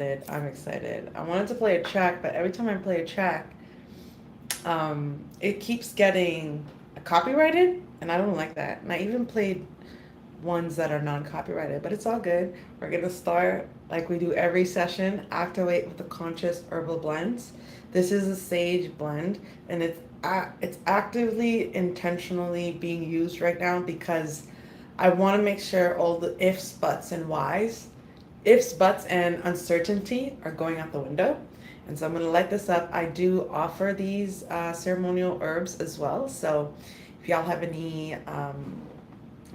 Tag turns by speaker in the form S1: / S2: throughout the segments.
S1: I'm excited. I wanted to play a track, but every time I play a track, it keeps getting copyrighted, and I don't like that. And I even played ones that are non-copyrighted, but it's all good. We're gonna start like we do every session. Activate with the conscious herbal blends. This is a sage blend, and it's actively, intentionally being used right now because I want to make sure all the ifs, buts, and whys, ifs, buts, and uncertainty are going out the window. And so I'm going to light this up. I do offer these ceremonial herbs as well. So if y'all have any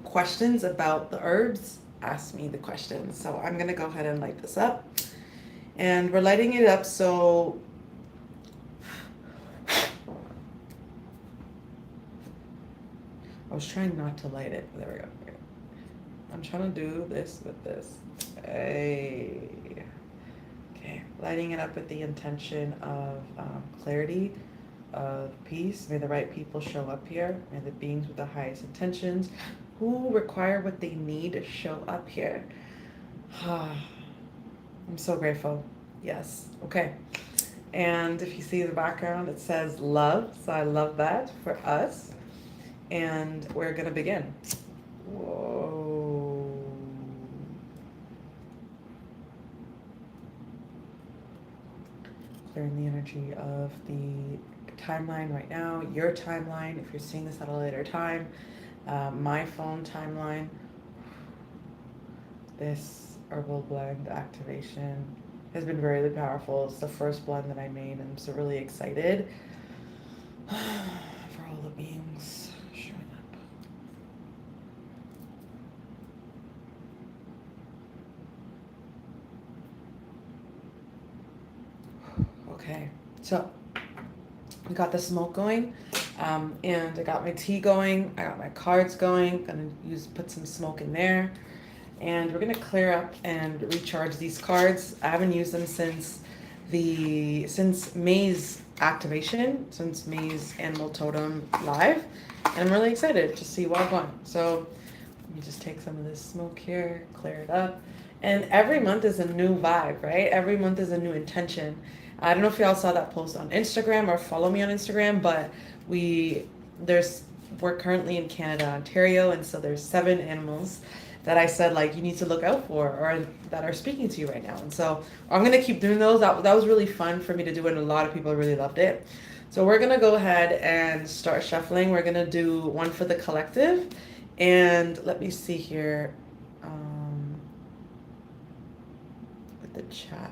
S1: questions about the herbs, ask me the questions. So I'm going to go ahead and light this up. And we're lighting it up so I was trying not to light it. There we go. I'm trying to do this with this. Hey. Okay, lighting it up with the intention of clarity, of peace. May the right people show up here. May the beings with the highest intentions who require what they need show up here. I'm so grateful. Yes. Okay. And if you see the background, it says love. So I love that for us. And we're going to begin. Whoa. Clearing the energy of the timeline right now, your timeline, if you're seeing this at a later time, my phone timeline. This herbal blend activation has been very powerful. It's the first blend that I made, and I'm so really excited for all the beings showing up. Okay, so we got the smoke going, and I got my tea going. I got my cards going. Gonna put some smoke in there, and we're gonna clear up and recharge these cards. I haven't used them since May's activation, since May's Animal Totem live, and I'm really excited to see what's going. So let me just take some of this smoke here, clear it up. And every month is a new vibe, right? Every month is a new intention. I don't know if y'all saw that post on Instagram or follow me on Instagram, but we're currently in Canada, Ontario, and so there's 7 animals that I said like you need to look out for or that are speaking to you right now. And so I'm gonna keep doing those. That was really fun for me to do, and a lot of people really loved it. So we're gonna go ahead and start shuffling. We're gonna do one for the collective, and let me see here with the chat.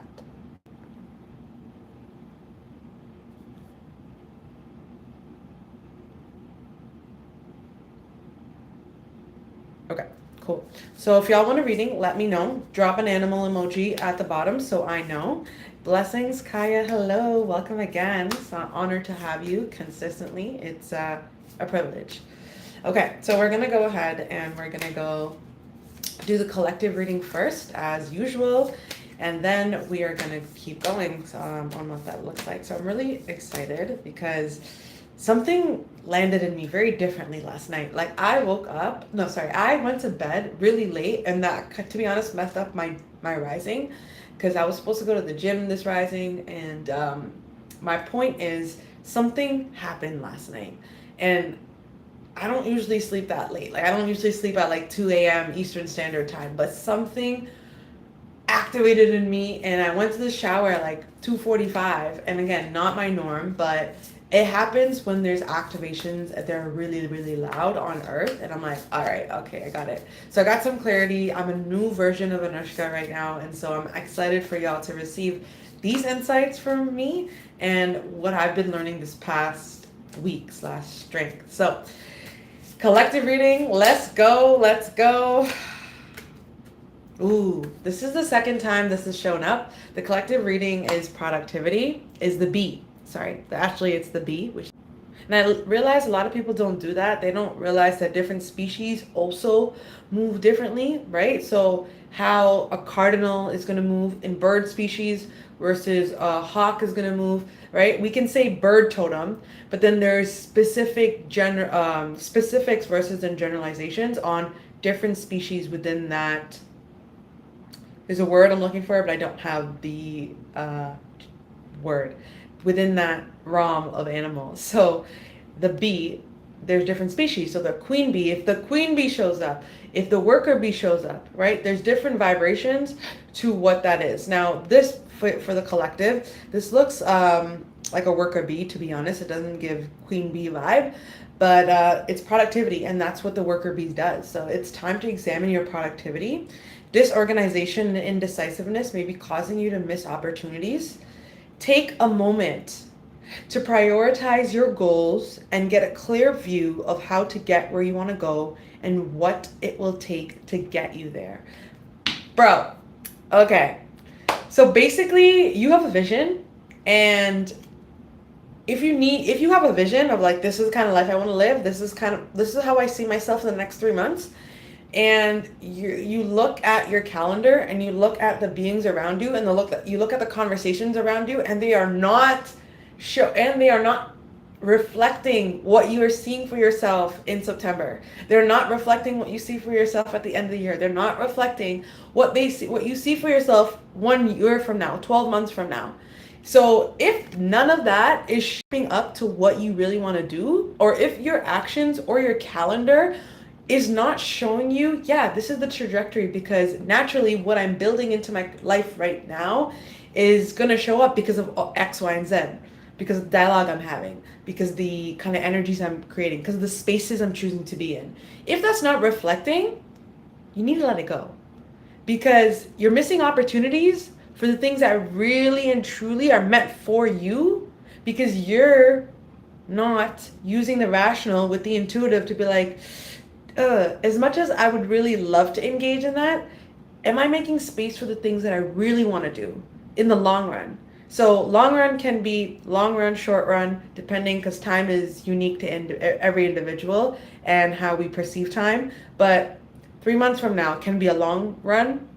S1: Okay, cool. So if y'all want a reading, let me know. Drop an animal emoji at the bottom so I know. Blessings, Kaya. Hello. Welcome again. It's an honor to have you consistently. It's a privilege. Okay, so we're going to go ahead and we're going to go do the collective reading first, as usual. And then we are going to keep going on what that looks like. So I'm really excited because something landed in me very differently last night. Like I went to bed really late, and that, to be honest, messed up my rising because I was supposed to go to the gym this rising. And my point is something happened last night, and I don't usually sleep that late. Like I don't usually sleep at like 2 a.m. Eastern Standard Time, but something activated in me, and I went to the shower at like 2:45. And again, not my norm, but it happens when there's activations that they're really, really loud on Earth. And I'm like, all right, okay, I got it. So I got some clarity. I'm a new version of Anushka right now. And so I'm excited for y'all to receive these insights from me and what I've been learning this past week / strength. So collective reading, let's go. Ooh, this is the second time this has shown up. The collective reading is productivity, is the B. Sorry, actually it's the B. And I realize a lot of people don't do that. They don't realize that different species also move differently, right? So how a cardinal is going to move in bird species versus a hawk is going to move, right? We can say bird totem, but then there's specifics versus then generalizations on different species within that There's a word I'm looking for, but I don't have the word within that realm of animals. So the bee, there's different species. So the queen bee, if the queen bee shows up, if the worker bee shows up, right? There's different vibrations to what that is. Now, this for the collective, this looks like a worker bee, to be honest. It doesn't give queen bee vibe, but it's productivity, and that's what the worker bee does. So it's time to examine your productivity. Disorganization and indecisiveness may be causing you to miss opportunities. Take a moment to prioritize your goals and get a clear view of how to get where you want to go and what it will take to get you there. Bro, okay. So basically, you have a vision, and if you have a vision of like, this is the kind of life I want to live, this is how I see myself in the next 3 months, and you look at your calendar and you look at the beings around you and you look at the conversations around you, and they are not reflecting what you are seeing for yourself in September. They're not reflecting what you see for yourself at the end of the year. They're not reflecting what you see for yourself 1 year from now, 12 months from now. So if none of that is shaping up to what you really want to do, or if your actions or your calendar is not showing you, yeah, this is the trajectory, because naturally what I'm building into my life right now is going to show up because of X, Y, and Z, because of the dialogue I'm having, because the kind of energies I'm creating, because of the spaces I'm choosing to be in. If that's not reflecting, you need to let it go, because you're missing opportunities for the things that really and truly are meant for you, because you're not using the rational with the intuitive to be like, as much as I would really love to engage in that, am I making space for the things that I really want to do in the long run? So long run can be long run, short run, depending, because time is unique to every individual and how we perceive time. But 3 months from now can be a long run,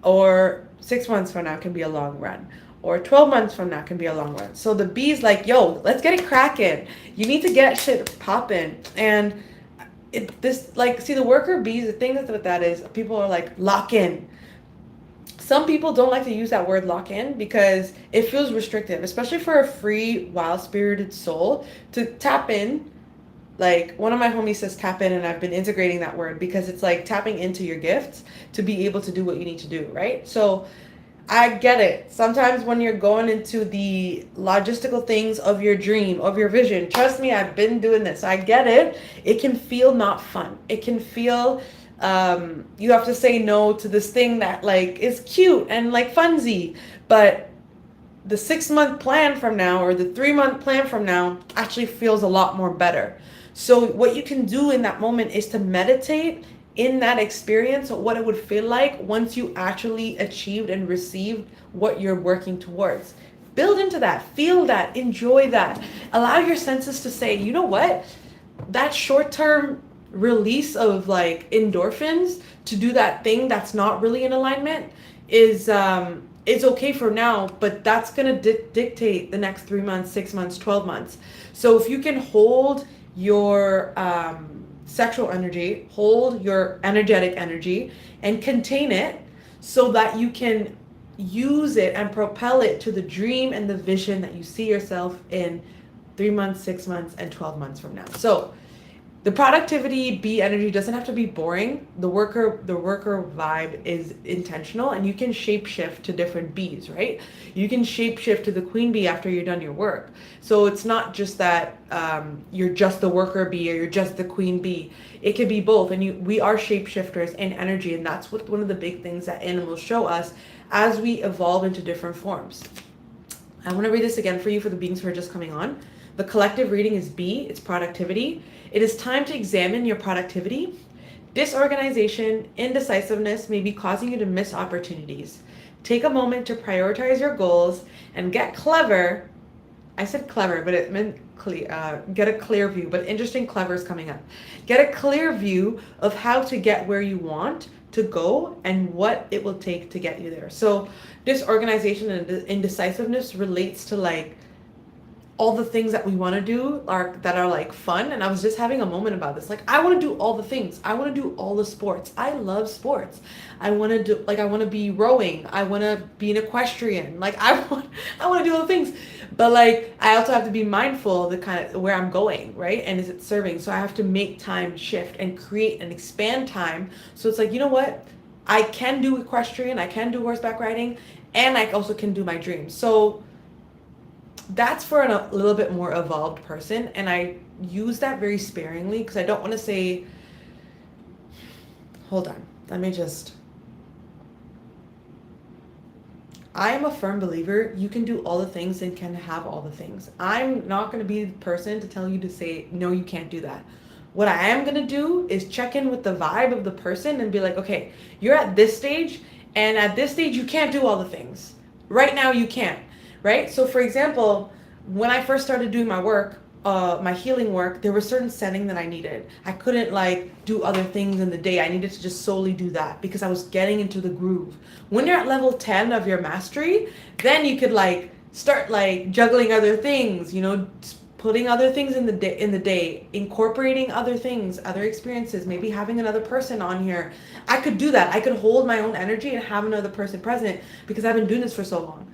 S1: or 6 months from now can be a long run, or 12 months from now can be a long run. So the bee's like, yo, let's get it cracking. You need to get shit popping. And the worker bees, the thing with that is people are like, lock in. Some people don't like to use that word lock in because it feels restrictive, especially for a free, wild spirited soul to tap in. Like one of my homies says tap in, and I've been integrating that word because it's like tapping into your gifts to be able to do what you need to do, right? So I get it. Sometimes when you're going into the logistical things of your dream, of your vision, trust me, I've been doing this. I get it. It can feel not fun. It can feel you have to say no to this thing that like is cute and like funsy, but the 6-month plan from now or the 3-month plan from now actually feels a lot more better. So what you can do in that moment is to meditate in that experience, what it would feel like once you actually achieved and received what you're working towards. Build into that, feel that, enjoy that. Allow your senses to say, you know what? That short-term release of like endorphins to do that thing that's not really in alignment is okay for now, but that's going to dictate the next 3 months, 6 months, 12 months. So if you can hold your sexual energy, hold your energetic energy and contain it so that you can use it and propel it to the dream and the vision that you see yourself in 3 months, 6 months, and 12 months from now. So the productivity bee energy doesn't have to be boring. The worker vibe is intentional, and you can shape shift to different bees, right? You can shape shift to the queen bee after you're done your work. So it's not just that you're just the worker bee or you're just the queen bee. It could be both, and we are shapeshifters in energy, and that's what one of the big things that animals show us as we evolve into different forms. I want to read this again for you for the beings who are just coming on. The collective reading is B, it's productivity. It is time to examine your productivity. Disorganization, indecisiveness may be causing you to miss opportunities. Take a moment to prioritize your goals and get clever. I said clever, but it meant get a clear view, but interesting clever is coming up. Get a clear view of how to get where you want to go and what it will take to get you there. So disorganization and indecisiveness relates to like all the things that we want to do are that are like fun. And I was just having a moment about this. Like, I want to do all the things. I want to do all the sports. I love sports. I want to do, like, I want to be rowing. I want to be an equestrian. Like, I want to do all the things. But like, I also have to be mindful of the kind of where I'm going, right? And is it serving? So I have to make time shift and create and expand time. So it's like, you know what? I can do equestrian. I can do horseback riding, and I also can do my dreams. So that's for a little bit more evolved person, and I use that very sparingly because I don't want to say, hold on, let me just, I am a firm believer you can do all the things and can have all the things. I'm not going to be the person to tell you to say no, you can't do that. What I am going to do is check in with the vibe of the person and be like, okay, you're at this stage, and at this stage you can't do all the things right now. You can't, right? So for example, when I first started doing my work, my healing work, there was certain setting that I needed. I couldn't like do other things in the day. I needed to just solely do that because I was getting into the groove. When you're at level 10 of your mastery, then you could like start like juggling other things, you know, putting other things in the day, incorporating other things, other experiences, maybe having another person on here. I could do that. I could hold my own energy and have another person present because I've been doing this for so long.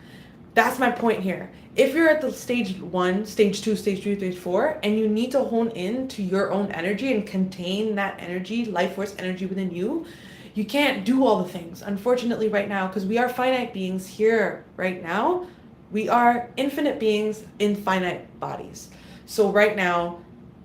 S1: That's my point here. If you're at the stage 1, stage 2, stage 3, stage 4, and you need to hone in to your own energy and contain that energy, life force energy within you, you can't do all the things, unfortunately, right now, because we are finite beings here right now. We are infinite beings in finite bodies. So right now,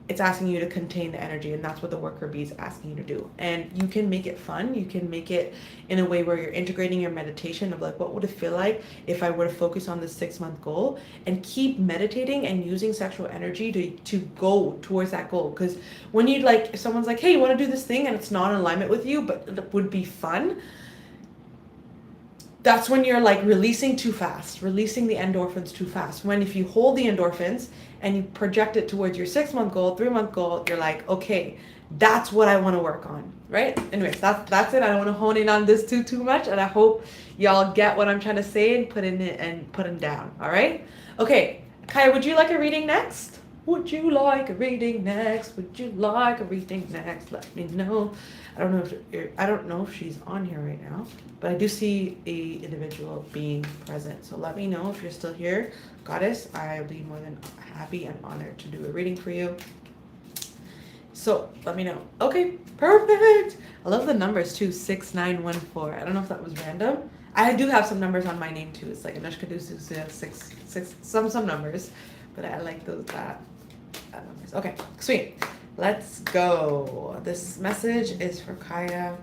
S1: it's asking you to contain the energy, and that's what the worker bee is asking you to do. And you can make it fun. You can make it in a way where you're integrating your meditation of like, what would it feel like if I were to focus on this 6-month goal, and keep meditating and using sexual energy to go towards that goal. Because when you like, if someone's like, hey, you want to do this thing, and it's not in alignment with you, but it would be fun, that's when you're like releasing too fast, releasing the endorphins too fast. When if you hold the endorphins and you project it towards your 6-month goal, 3-month goal, you're like, okay, that's what I want to work on, right? Anyways, that's it. I don't want to hone in on this too much, and I hope y'all get what I'm trying to say and put in it and put them down. All right? Okay, Kaya, would you like a reading next? Would you like a reading next? Would you like a reading next? Let me know. I don't know if she's on here right now, but I do see a individual being present. So let me know if you're still here, Goddess. I'll be more than happy and honored to do a reading for you. So let me know. Okay, perfect. I love the numbers too. 6914. I don't know if that was random. I do have some numbers on my name too. It's like Anushka Dusu 6 some numbers, but I like those that numbers. Okay, sweet. Let's go. This message is for Kaya.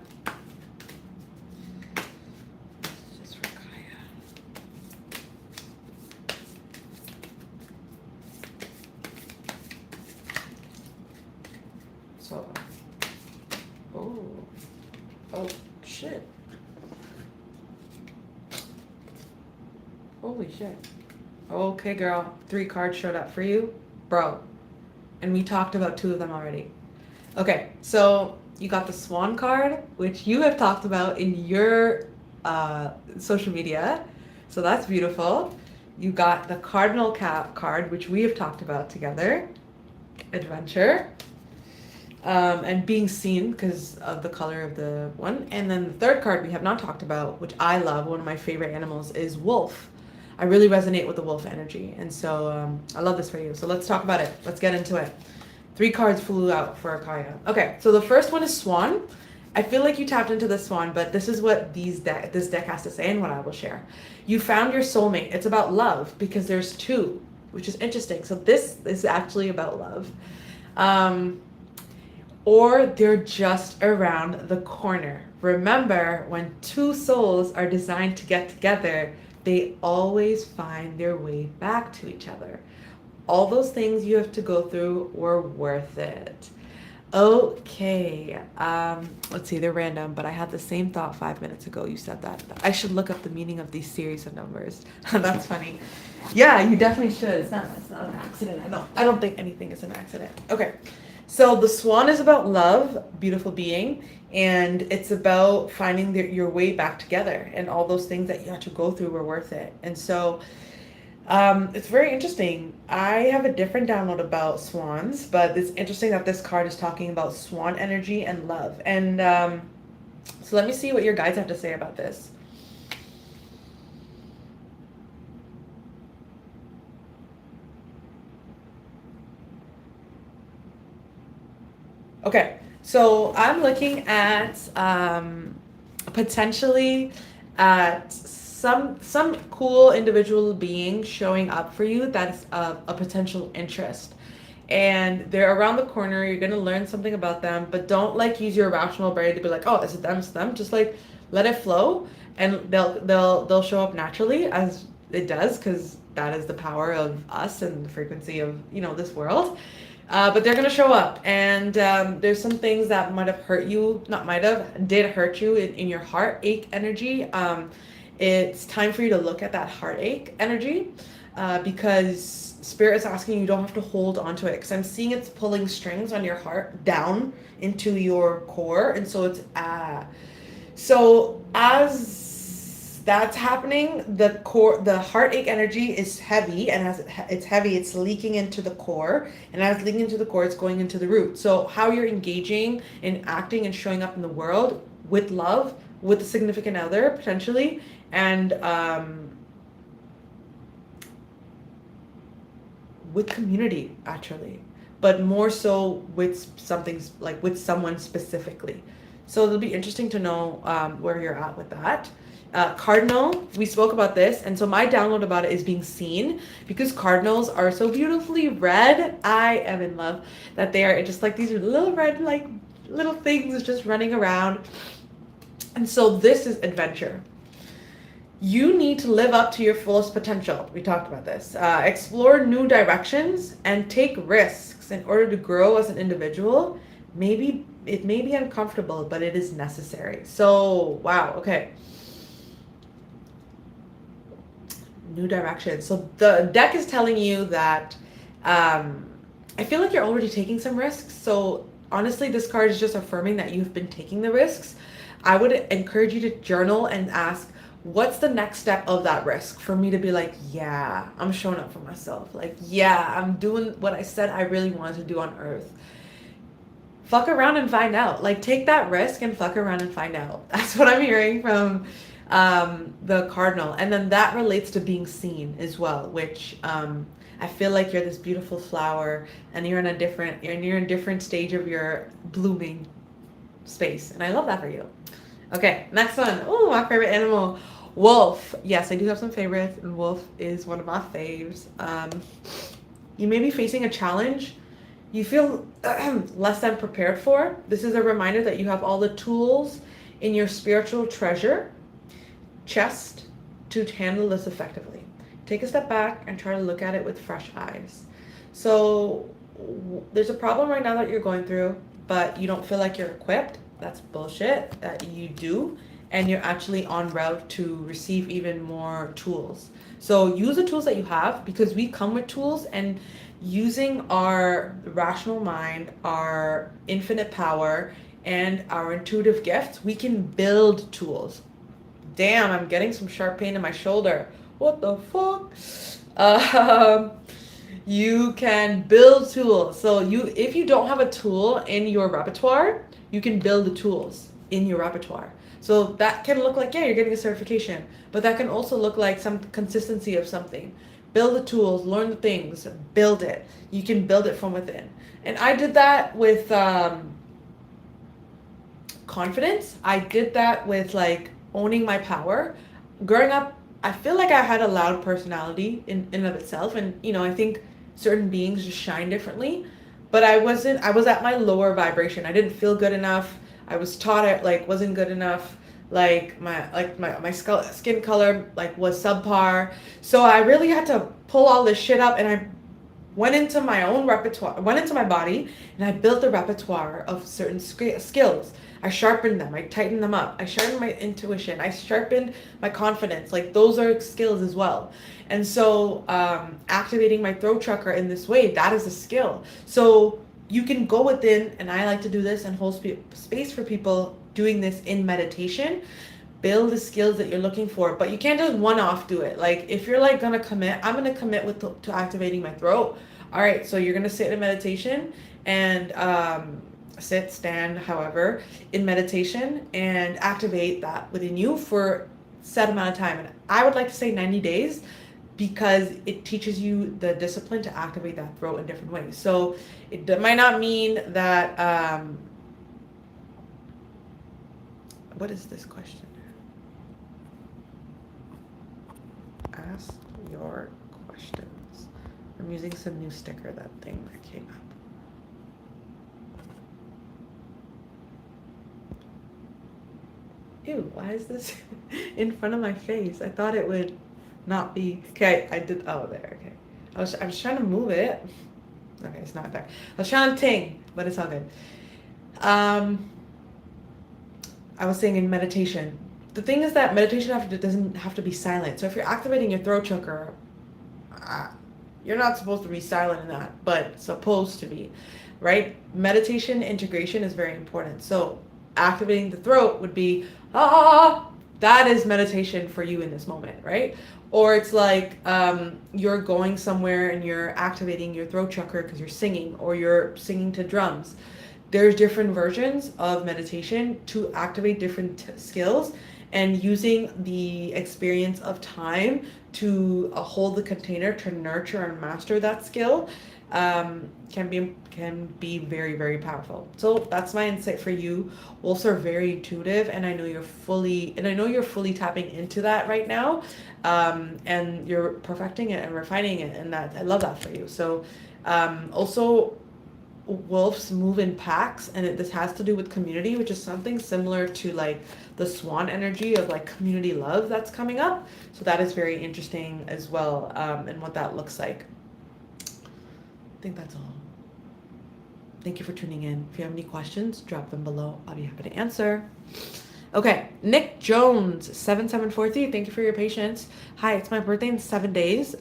S1: Just for Kaya. So, oh, shit. Holy shit. Okay, girl. 3 cards showed up for you, bro. And we talked about 2 of them already. Okay, so you got the Swan card, which you have talked about in your social media. So that's beautiful. You got the Cardinal Cap card, which we have talked about together. Adventure. And being seen because of the color of the one. And then the 3rd card we have not talked about, which I love, one of my favorite animals, is Wolf. I really resonate with the wolf energy, and so I love this for you. So let's talk about it. Let's get into it. 3 cards flew out for Akaya. Okay, so the first one is Swan. I feel like you tapped into the Swan, but this is what this deck has to say and what I will share. You found your soulmate. It's about love because there's 2, which is interesting. So this is actually about love. Or they're just around the corner. Remember, when 2 souls are designed to get together, they always find their way back to each other. All those things you have to go through were worth it. Okay, let's see, they're random, but I had the same thought 5 minutes ago. You said that. I should look up the meaning of these series of numbers. That's funny. Yeah, you definitely should. It's not an accident. I don't think anything is an accident. Okay, so the Swan is about love, beautiful being, and it's about finding your way back together, and all those things that you had to go through were worth it. And so It's very interesting. I have a different download about swans, but it's interesting that this card is talking about swan energy and love. And so let me see what your guides have to say about this. Okay, so I'm looking at potentially at some cool individual being showing up for you that's a potential interest, and they're around the corner. You're gonna learn something about them, but don't like use your rational brain to be like, oh, is it them? It's them. Just like let it flow, and they'll show up naturally as it does, because that is the power of us and the frequency of this world. But they're gonna show up, and there's some things that might have hurt you, not might have, did hurt you in your heartache energy. It's time for you to look at that heartache energy, because spirit is asking you don't have to hold on to it, because I'm seeing it's pulling strings on your heart down into your core, and so it's so as that's happening, the heartache energy is heavy, and as it's heavy, it's leaking into the core, and as it's leaking into the core, it's going into the root. So how you're engaging and acting and showing up in the world with love, with a significant other potentially, and with community actually, but more so with something like with someone specifically. So it'll be interesting to know where you're at with that. Cardinal, we spoke about this, and so my download about it is being seen, because cardinals are so beautifully red. I am in love that they are just like these little red, like little things just running around. And so this is adventure. You need to live up to your fullest potential. We talked about this. Explore new directions and take risks in order to grow as an individual. Maybe it may be uncomfortable, but it is necessary. So, wow, okay. New direction. So the deck is telling you that I feel like you're already taking some risks. So honestly, this card is just affirming that you've been taking the risks. I would encourage you to journal and ask, what's the next step of that risk for me to be like, yeah, I'm showing up for myself. Like, yeah, I'm doing what I said I really wanted to do on earth. Fuck around and find out. Like, take that risk and fuck around and find out. That's what I'm hearing from the cardinal. And then that relates to being seen as well, which I feel like you're this beautiful flower, and you're in a different stage of your blooming space, and I love that for you. Okay, next one. Oh, my favorite animal, wolf. Yes, I do have some favorites, and wolf is one of my faves. You may be facing a challenge you feel less than prepared for. This is a reminder that you have all the tools in your spiritual treasure chest to handle this effectively. Take a step back and try to look at it with fresh eyes. So there's a problem right now that you're going through, but you don't feel like you're equipped. That's bullshit. That you do, and you're actually en route to receive even more tools. So use the tools that you have, because we come with tools, and using our rational mind, our infinite power, and our intuitive gifts, we can build tools. Damn, I'm getting some sharp pain in my shoulder. What the fuck? You can build tools. So if you don't have a tool in your repertoire, you can build the tools in your repertoire. So that can look like, yeah, you're getting a certification, but that can also look like some consistency of something. Build the tools, learn the things, build it. You can build it from within. And I did that with confidence. I did that with like owning my power. Growing up, I feel like I had a loud personality in and of itself, and I think certain beings just shine differently. But I was at my lower vibration. I didn't feel good enough. I was taught it like wasn't good enough. Like my skin color like was subpar. So I really had to pull all this shit up, and I went into my own repertoire, went into my body, and I built a repertoire of certain skills. I sharpened them, I tightened them up, I sharpened my intuition, I sharpened my confidence. Like, those are skills as well. And so activating my throat chakra in this way, that is a skill. So you can go within, and I like to do this and hold space for people doing this in meditation. build the skills that you're looking for, but you can't just one-off do it. Like if you're like gonna commit, I'm gonna commit to activating my throat. All right, so you're gonna sit in meditation and sit, stand, however, in meditation and activate that within you for set amount of time. And I would like to say 90 days because it teaches you the discipline to activate that throat in different ways. So it might not mean that what is this question? Ask your questions. I'm using some new sticker, that thing that came up. Ew, why is this in front of my face? I thought it would not be. Okay, I did. Oh, there. Okay. I was trying to move it. Okay, it's not there. I was trying to ting, but it's all good. I was saying in meditation. The thing is that meditation doesn't have to be silent. So if you're activating your throat chakra, you're not supposed to be silent in that, but supposed to be, right? Meditation integration is very important. So activating the throat would be, that is meditation for you in this moment, right? Or it's like you're going somewhere and you're activating your throat chakra because you're singing, or you're singing to drums. There's different versions of meditation to activate different skills, and using the experience of time to hold the container to nurture and master that skill can be very, very powerful. So that's my insight for you. Wolves are very intuitive, and I know you're fully tapping into that right now, and you're perfecting it and refining it, and that I love that for you. So also, wolves move in packs, and this has to do with community, which is something similar to like the swan energy of like community love that's coming up. So that is very interesting as well, and what that looks like. I think that's all. Thank you for tuning in. If you have any questions, drop them below. I'll be happy to answer. Okay, Nick Jones 7743, thank you for your patience. Hi, it's my birthday in 7 days.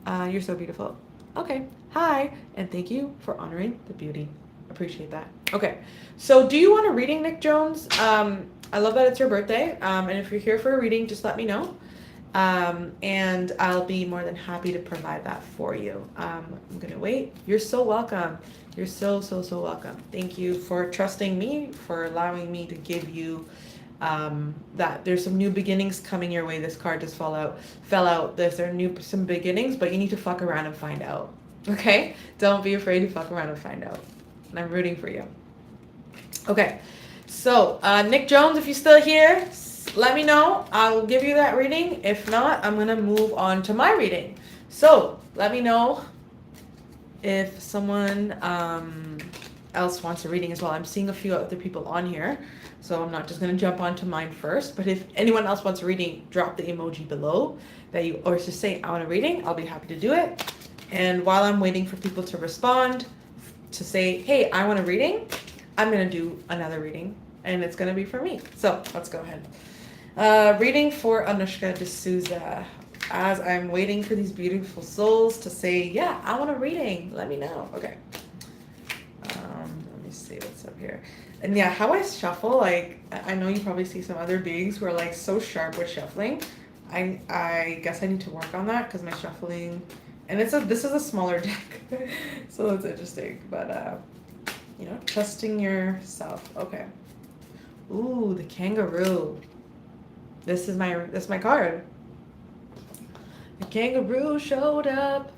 S1: You're so beautiful. Okay, hi, and thank you for honoring the beauty. Appreciate that. Okay, so do you want a reading, Nick Jones? I love that it's your birthday, and if you're here for a reading, just let me know, and I'll be more than happy to provide that for you. I'm gonna wait. You're so welcome. You're so welcome. Thank you for trusting me, for allowing me to give you that. There's some new beginnings coming your way. This card just fell out. There's some beginnings, but you need to fuck around and find out. Okay? Don't be afraid to fuck around and find out. And I'm rooting for you. Okay. So, Nick Jones, if you're still here, let me know. I'll give you that reading. If not, I'm going to move on to my reading. So, let me know if someone else wants a reading as well. I'm seeing a few other people on here, so I'm not just going to jump onto mine first. But if anyone else wants a reading, drop the emoji below or just say, I want a reading. I'll be happy to do it. And while I'm waiting for people to respond, to say, hey, I want a reading, I'm going to do another reading, and it's going to be for me. So let's go ahead. Reading for Anushka D'Souza. As I'm waiting for these beautiful souls to say, yeah, I want a reading, let me know. Okay. Let me see what's up here. And yeah, how I shuffle, like, I know you probably see some other beings who are like so sharp with shuffling. I guess I need to work on that because my shuffling, and this is a smaller deck, so that's interesting. But you know, trusting yourself. Okay. Ooh, the kangaroo. This is my card. The kangaroo showed up.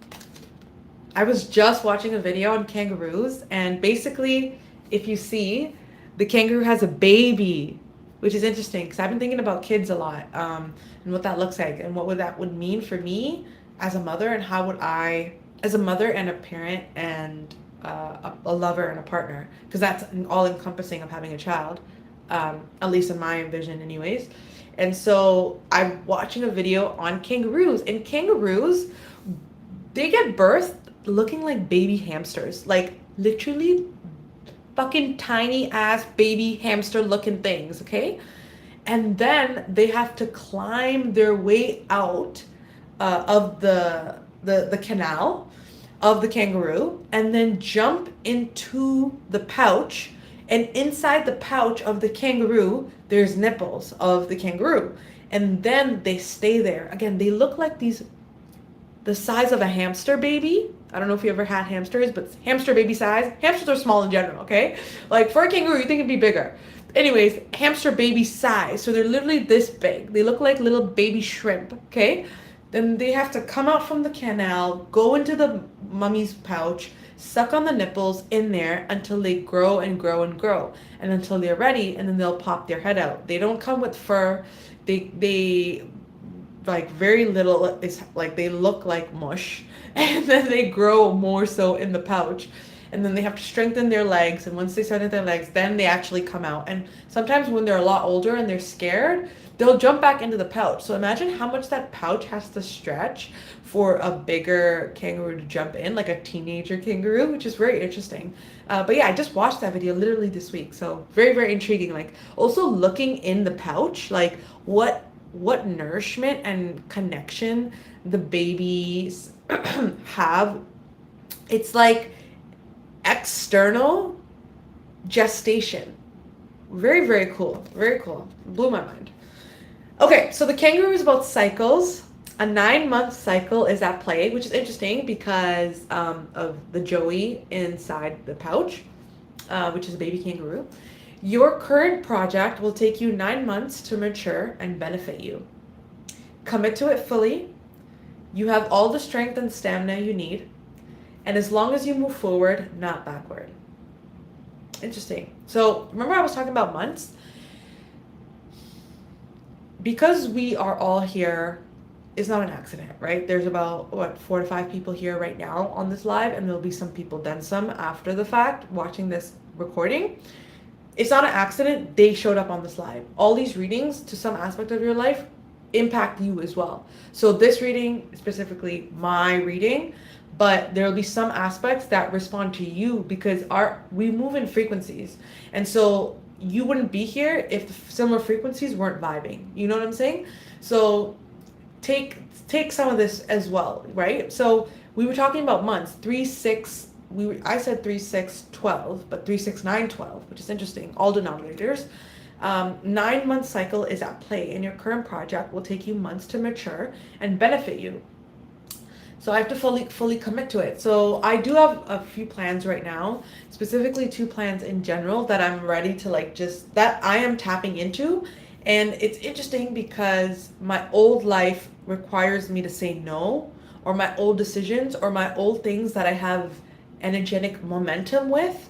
S1: I was just watching a video on kangaroos, and basically, if you see, the kangaroo has a baby, which is interesting because I've been thinking about kids a lot, and what that looks like, and what that would mean for me as a mother, and how would I, as a mother and a parent and a lover and a partner, because that's all encompassing of having a child, at least in my vision anyways. And so I'm watching a video on kangaroos, and kangaroos, they get birthed looking like baby hamsters, like literally fucking tiny ass baby hamster looking things, okay? And then they have to climb their way out of the canal of the kangaroo, and then jump into the pouch And inside the pouch of the kangaroo, there's nipples of the kangaroo. And then they stay there. Again, they look like the size of a hamster baby. I don't know if you ever had hamsters, but hamster baby size. Hamsters are small in general, okay? Like for a kangaroo, you think it'd be bigger. Anyways, hamster baby size. So they're literally this big. They look like little baby shrimp, okay? Then they have to come out from the canal, go into the mummy's pouch, suck on the nipples in there until they grow and grow and grow. And until they're ready, and then they'll pop their head out. They don't come with fur. They like very little. It's like they look like mush, and then they grow more so in the pouch, and then they have to strengthen their legs, and once they strengthen their legs, then they actually come out. And sometimes when they're a lot older and they're scared, they'll jump back into the pouch. So imagine how much that pouch has to stretch for a bigger kangaroo to jump in, like a teenager kangaroo, which is very interesting. But yeah, I just watched that video literally this week, so very, very intriguing. Like also looking in the pouch, like what nourishment and connection the babies have. It's like external gestation. Very, very cool. Very cool. Blew my mind. Okay, so the kangaroo is about cycles. A 9-month cycle is at play, which is interesting because of the joey inside the pouch, which is a baby kangaroo. Your current project will take you 9 months to mature and benefit you. Commit to it fully. You have all the strength and stamina you need. And as long as you move forward, not backward. Interesting. So remember I was talking about months? Because we are all here, it's not an accident, right? There's about, 4 to 5 people here right now on this live, and there'll be some people, then some after the fact, watching this recording. It's not an accident they showed up on this live. All these readings, to some aspect of your life, impact you as well. So this reading, specifically my reading, but there will be some aspects that respond to you because we move in frequencies. And so you wouldn't be here if the similar frequencies weren't vibing. You know what I'm saying? So take some of this as well, right? So we were talking about months, 3, 6, I said 3, 6, 12, but 3, 6, 9, 12, which is interesting. All denominators. 9-month cycle is at play, and your current project will take you months to mature and benefit you. So I have to fully commit to it. So I do have a few plans right now, specifically 2 plans in general that I'm ready to that I am tapping into. And it's interesting because my old life requires me to say no, or my old decisions, or my old things that I have energetic momentum with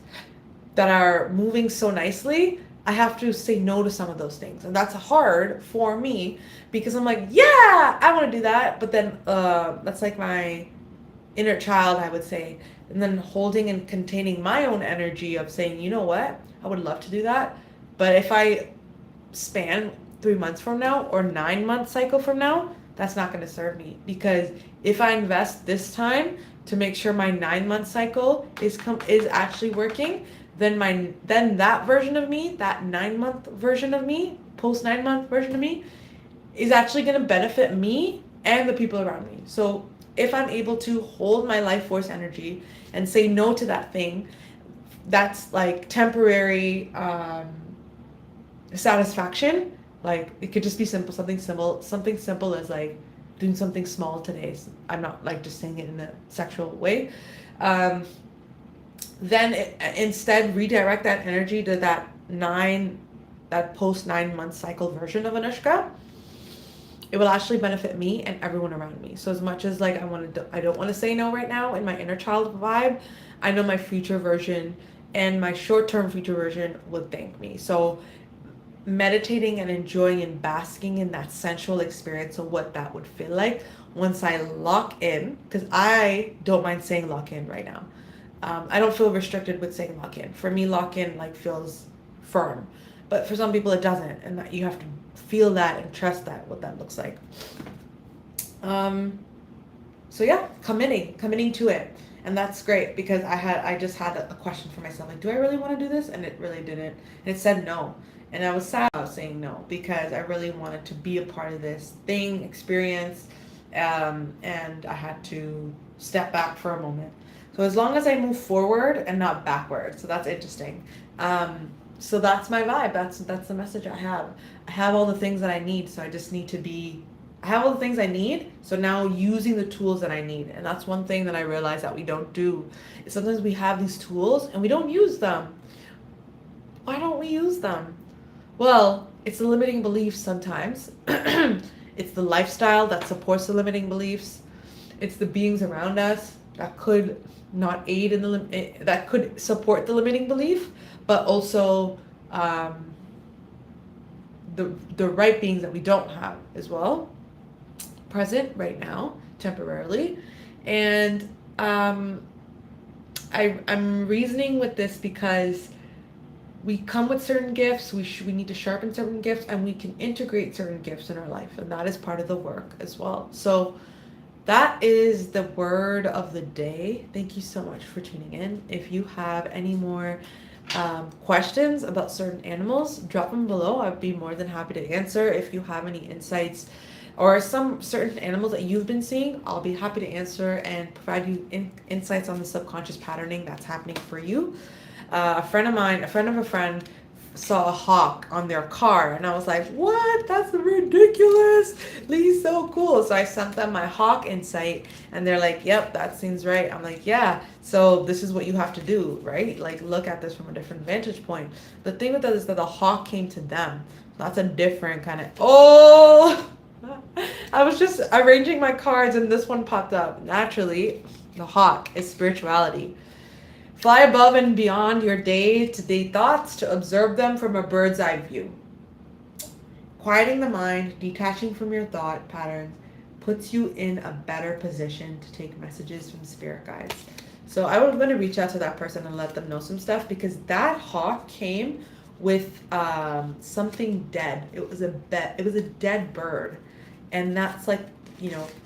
S1: that are moving so nicely. I have to say no to some of those things. And that's hard for me because I'm like, yeah, I want to do that. But then that's like my inner child, I would say. And then holding and containing my own energy of saying, you know what, I would love to do that. But if I span 3 months from now or 9-month cycle from now, that's not going to serve me. Because if I invest this time to make sure my 9-month cycle is actually working, then that version of me, that 9-month version of me, post 9-month version of me, is actually going to benefit me and the people around me. So if I'm able to hold my life force energy and say no to that thing, that's like temporary satisfaction. Like it could just be something simple as like doing something small today. So I'm not like just saying it in a sexual way. Then instead redirect that energy to that post 9-month cycle version of Anushka. It will actually benefit me and everyone around me. So as much as like I don't want to say no right now in my inner child vibe, I know my future version and my short-term future version would thank me. So meditating and enjoying and basking in that sensual experience of what that would feel like once I lock in, because I don't mind saying lock in right now. I don't feel restricted with saying lock in. For me, lock in like feels firm, but for some people it doesn't, and that you have to feel that and trust that what that looks like. So yeah, committing to it, and that's great because I just had a question for myself, like, do I really want to do this? And it really didn't. And it said no, and I was sad about saying no because I really wanted to be a part of this thing, experience, and I had to step back for a moment. So as long as I move forward and not backward, so that's interesting. So that's my vibe. That's the message I have. I have all the things that I need, so I just need to be. I have all the things I need, so now using the tools that I need, and that's one thing that I realize that we don't do. Sometimes we have these tools and we don't use them. Why don't we use them? Well, it's the limiting beliefs sometimes. It's the lifestyle that supports the limiting beliefs. It's the beings around us that could not aid in that could support the limiting belief, but also the right beings that we don't have as well, present right now, temporarily. And I'm reasoning with this because we come with certain gifts, we need to sharpen certain gifts, and we can integrate certain gifts in our life, and that is part of the work as well. So that is the word of the day. Thank you so much for tuning in. If you have any more questions about certain animals, drop them below. I'd be more than happy to answer. If you have any insights or some certain animals that you've been seeing, I'll be happy to answer and provide you insights on the subconscious patterning that's happening for you. A friend of a friend saw a hawk on their car, and I was like, what? That's ridiculous. He's so cool. So I sent them my hawk insight, and they're like, yep, that seems right. I'm like, yeah, so this is what you have to do, right? Like, look at this from a different vantage point. The thing with that is that the hawk came to them. That's a different kind of, oh, I was just arranging my cards and this one popped up. Naturally, the hawk is spirituality. Fly above and beyond your day-to-day thoughts to observe them from a bird's eye view. Quieting the mind, detaching from your thought patterns, puts you in a better position to take messages from spirit guides. So I was going to reach out to that person and let them know some stuff, because that hawk came with something dead. It was a dead bird, and that's like,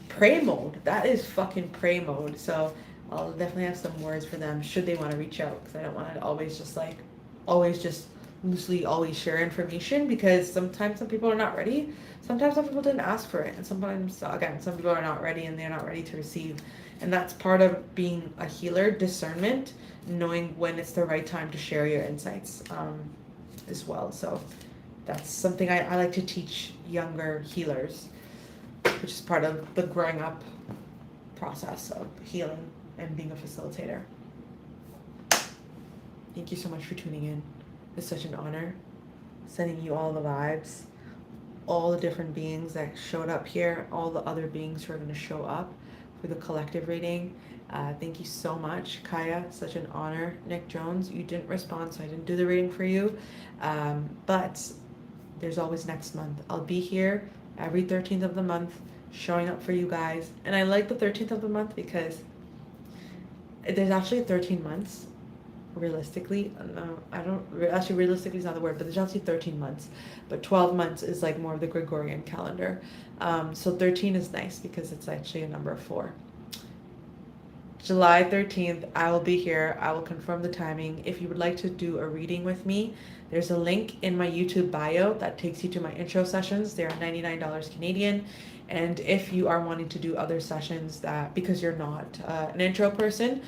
S1: prey mode. That is fucking prey mode. So I'll definitely have some words for them should they want to reach out, because I don't want to always just loosely always share information, because sometimes some people are not ready. Sometimes some people didn't ask for it, and sometimes, again, some people are not ready and they're not ready to receive. And that's part of being a healer, discernment, knowing when it's the right time to share your insights as well. So that's something I like to teach younger healers, which is part of the growing up process of healing and being a facilitator. Thank you so much for tuning in. It's such an honor. Sending you all the vibes, all the different beings that showed up here, all the other beings who are going to show up for the collective reading. Thank you so much, Kaya. Such an honor. Nick Jones, you didn't respond, so I didn't do the reading for you. But there's always next month. I'll be here every 13th of the month, showing up for you guys. And I like the 13th of the month because there's actually 13 months. Realistically, realistically is not the word, but there's actually 13 months, but 12 months is like more of the Gregorian calendar. So 13 is nice because it's actually a number 4. July 13th, I will be here. I will confirm the timing. If you would like to do a reading with me, there's a link in my YouTube bio that takes you to my intro sessions. They're $99 Canadian. And if you are wanting to do other sessions because you're not an intro person,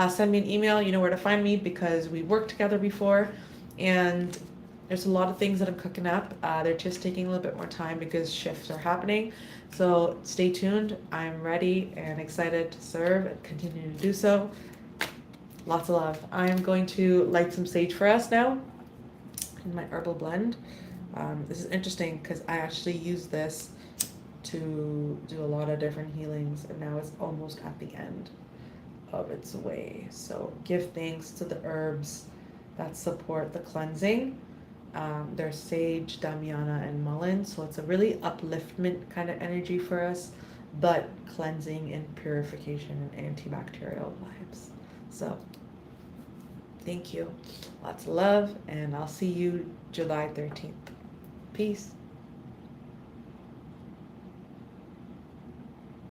S1: send me an email. You know where to find me because we worked together before, and there's a lot of things that I'm cooking up. They're just taking a little bit more time because shifts are happening. So stay tuned. I'm ready and excited to serve and continue to do so. Lots of love. I'm going to light some sage for us now in my herbal blend. This is interesting because I actually use this to do a lot of different healings, and now it's almost at the end of its way. So give thanks to the herbs that support the cleansing. There's sage, damiana, and mullein, so it's a really upliftment kind of energy for us, but cleansing and purification and antibacterial vibes. So thank you, lots of love, and I'll see you July 13th. Peace.